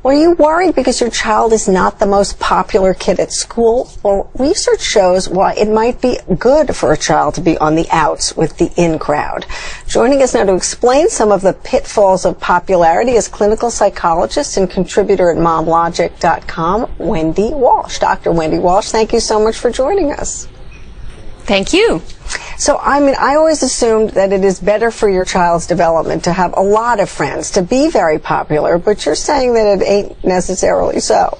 Well, are you worried because your child is not the most popular kid at school? Well, research shows why it might be good for a child to be on the outs with the in crowd. Joining us now to explain some of the pitfalls of popularity is clinical psychologist and contributor at MomLogic.com, Wendy Walsh. Dr. Wendy Walsh, thank you so much for joining us. Thank you. So, I always assumed that it is better for your child's development to have a lot of friends, to be very popular, but you're saying that it ain't necessarily so.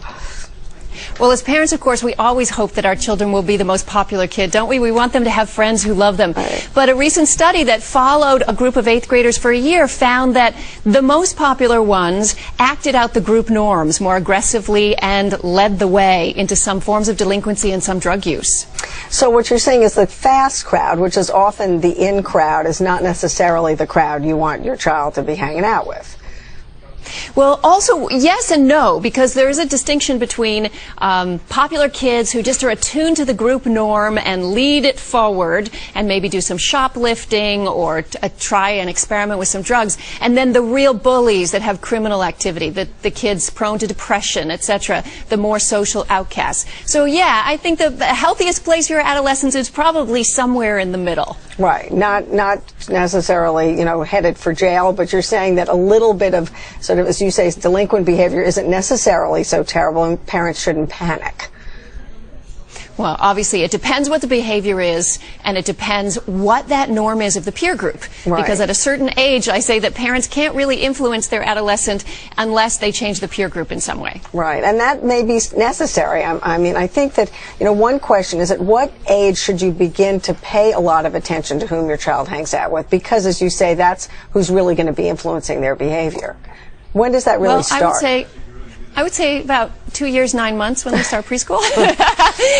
Well, as parents, of course, we always hope that our children will be the most popular kid, don't we? We want them to have friends who love them. Right. But a recent study that followed a group of 8th graders for a year found that the most popular ones acted out the group norms more aggressively and led the way into some forms of delinquency and some drug use. So what you're saying is the fast crowd, which is often the in crowd, is not necessarily the crowd you want your child to be hanging out with. Well, also, yes and no, because there is a distinction between popular kids who just are attuned to the group norm and lead it forward and maybe do some shoplifting or try and experiment with some drugs, and then the real bullies that have criminal activity, the kids prone to depression, etc., the more social outcasts. So, yeah, I think the healthiest place for your adolescence is probably somewhere in the middle. Right. Not necessarily, headed for jail, but you're saying that a little bit of sort of, as you say, delinquent behavior isn't necessarily so terrible and parents shouldn't panic. Well, obviously, it depends what the behavior is, and it depends what that norm is of the peer group. Right. Because at a certain age, I say that parents can't really influence their adolescent unless they change the peer group in some way. Right, and that may be necessary. I think that, one question is, at what age should you begin to pay a lot of attention to whom your child hangs out with? Because, as you say, that's who's really going to be influencing their behavior. When does that really start? I would say about 2 years, 9 months when they start preschool.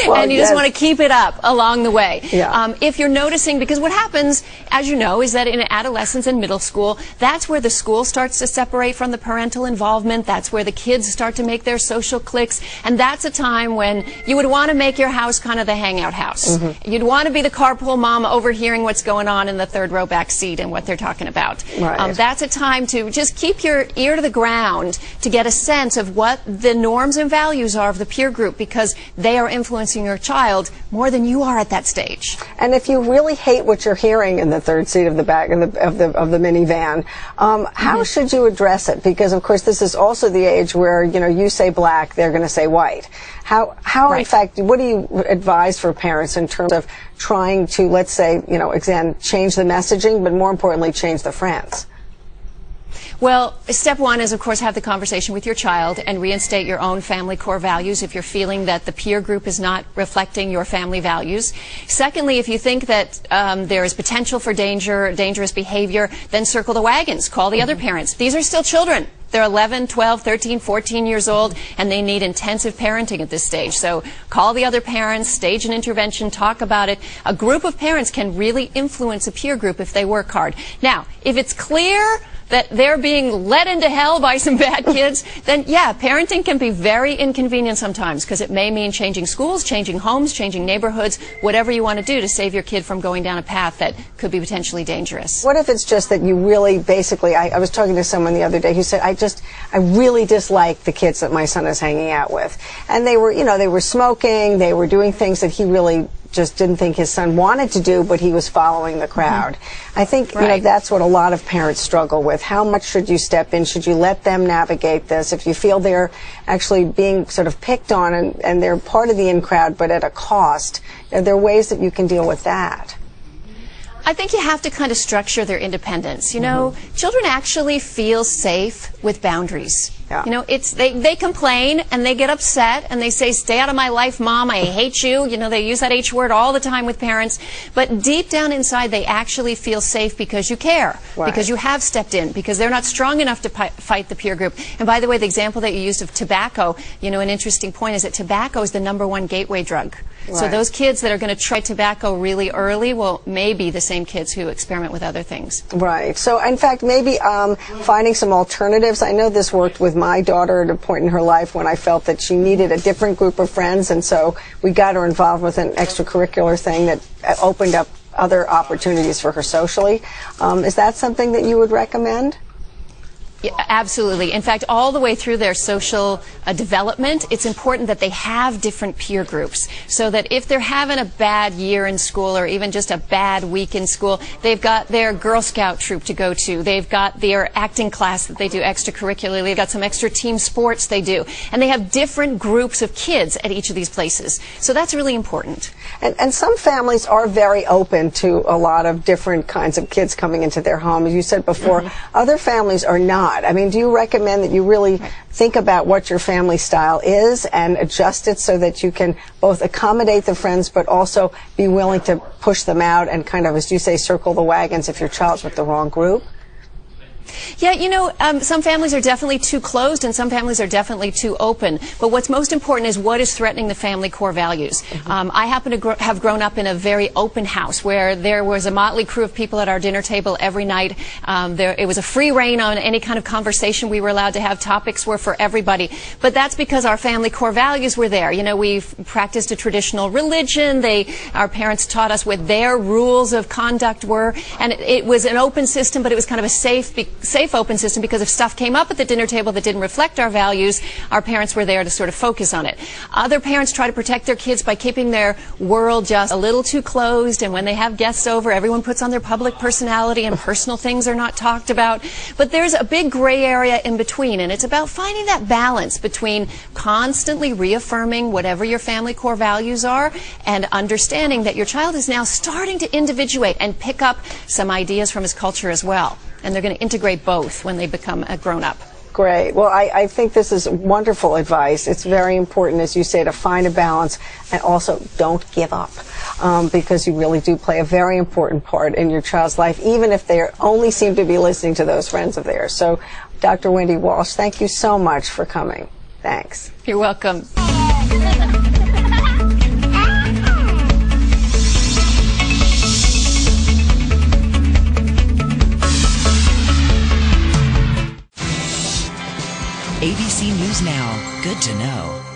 Well, and you just want to keep it up along the way. Yeah. If you're noticing, because what happens, as you know, is that in adolescence and middle school, that's where the school starts to separate from the parental involvement. That's where the kids start to make their social cliques. And that's a time when you would want to make your house kind of the hangout house. Mm-hmm. You'd want to be the carpool mom overhearing what's going on in the third row back seat and what they're talking about. Right. That's a time to just keep your ear to the ground to get a sense of what the norms and values are of the peer group, because they are influencing your child more than you are at that stage. And if you really hate what you're hearing in the third seat of the back of the minivan, how should you address it? Because of course this is also the age where you say black, they're going to say white. How right. In fact, what do you advise for parents in terms of trying to, let's say, again, change the messaging, but more importantly, change the friends? Well, step one is, of course, have the conversation with your child and reinstate your own family core values if you're feeling that the peer group is not reflecting your family values. Secondly, if you think that there is potential for dangerous behavior, then circle the wagons. Call the other parents. These are still children. They're 11, 12, 13, 14 years old, and they need intensive parenting at this stage. So call the other parents, stage an intervention, talk about it. A group of parents can really influence a peer group if they work hard. Now, if it's clear that they're being led into hell by some bad kids, then yeah, parenting can be very inconvenient sometimes, because it may mean changing schools, changing homes, changing neighborhoods, whatever you want to do to save your kid from going down a path that could be potentially dangerous. What if it's just that you really basically, I was talking to someone the other day who said, I really dislike the kids that my son is hanging out with. And they were, they were smoking, they were doing things that he really just didn't think his son wanted to do, but he was following the crowd. Mm-hmm. I think right. That's what a lot of parents struggle with. How much should you step in? Should you let them navigate this? If you feel they're actually being sort of picked on and they're part of the in crowd, but at a cost, there are ways that you can deal with that. I think you have to kind of structure their independence. Children actually feel safe with boundaries. Yeah. They complain and they get upset and they say, "Stay out of my life, Mom, I hate you." They use that H word all the time with parents. But deep down inside, they actually feel safe because you care, right. because you have stepped in, because they're not strong enough to fight the peer group. And by the way, the example that you used of tobacco, an interesting point is that tobacco is the #1 gateway drug. Right. So those kids that are going to try tobacco really early will maybe the same kids who experiment with other things. Right. So, in fact, maybe finding some alternatives. I know this worked with my daughter at a point in her life when I felt that she needed a different group of friends, and so we got her involved with an extracurricular thing that opened up other opportunities for her socially. Is that something that you would recommend? Yeah, absolutely. In fact, all the way through their social development, it's important that they have different peer groups so that if they're having a bad year in school or even just a bad week in school, they've got their Girl Scout troop to go to. They've got their acting class that they do extracurricularly. They've got some extra team sports they do. And they have different groups of kids at each of these places. So that's really important. And some families are very open to a lot of different kinds of kids coming into their home. As you said before, other families are not. I mean, do you recommend that you really think about what your family style is and adjust it so that you can both accommodate the friends but also be willing to push them out and kind of, as you say, circle the wagons if your child's with the wrong group? Yeah, you know, some families are definitely too closed and some families are definitely too open. But what's most important is what is threatening the family core values. I happen to have grown up in a very open house where there was a motley crew of people at our dinner table every night. It was a free reign on any kind of conversation we were allowed to have. Topics were for everybody. But that's because our family core values were there. You know, we've practiced a traditional religion. Our parents taught us what their rules of conduct were. And it was an open system, but it was kind of a safe open system because if stuff came up at the dinner table that didn't reflect our values, our parents were there to sort of focus on it. Other parents try to protect their kids by keeping their world just a little too closed, and when they have guests over, everyone puts on their public personality and personal things are not talked about. But there's a big gray area in between, and it's about finding that balance between constantly reaffirming whatever your family core values are and understanding that your child is now starting to individuate and pick up some ideas from his culture as well. And they're going to integrate both when they become a grown-up. Great. Well, I think this is wonderful advice. It's very important, as you say, to find a balance and also don't give up because you really do play a very important part in your child's life, even if they only seem to be listening to those friends of theirs. So, Dr. Wendy Walsh, thank you so much for coming. Thanks. You're welcome. ABC News Now. Good to know.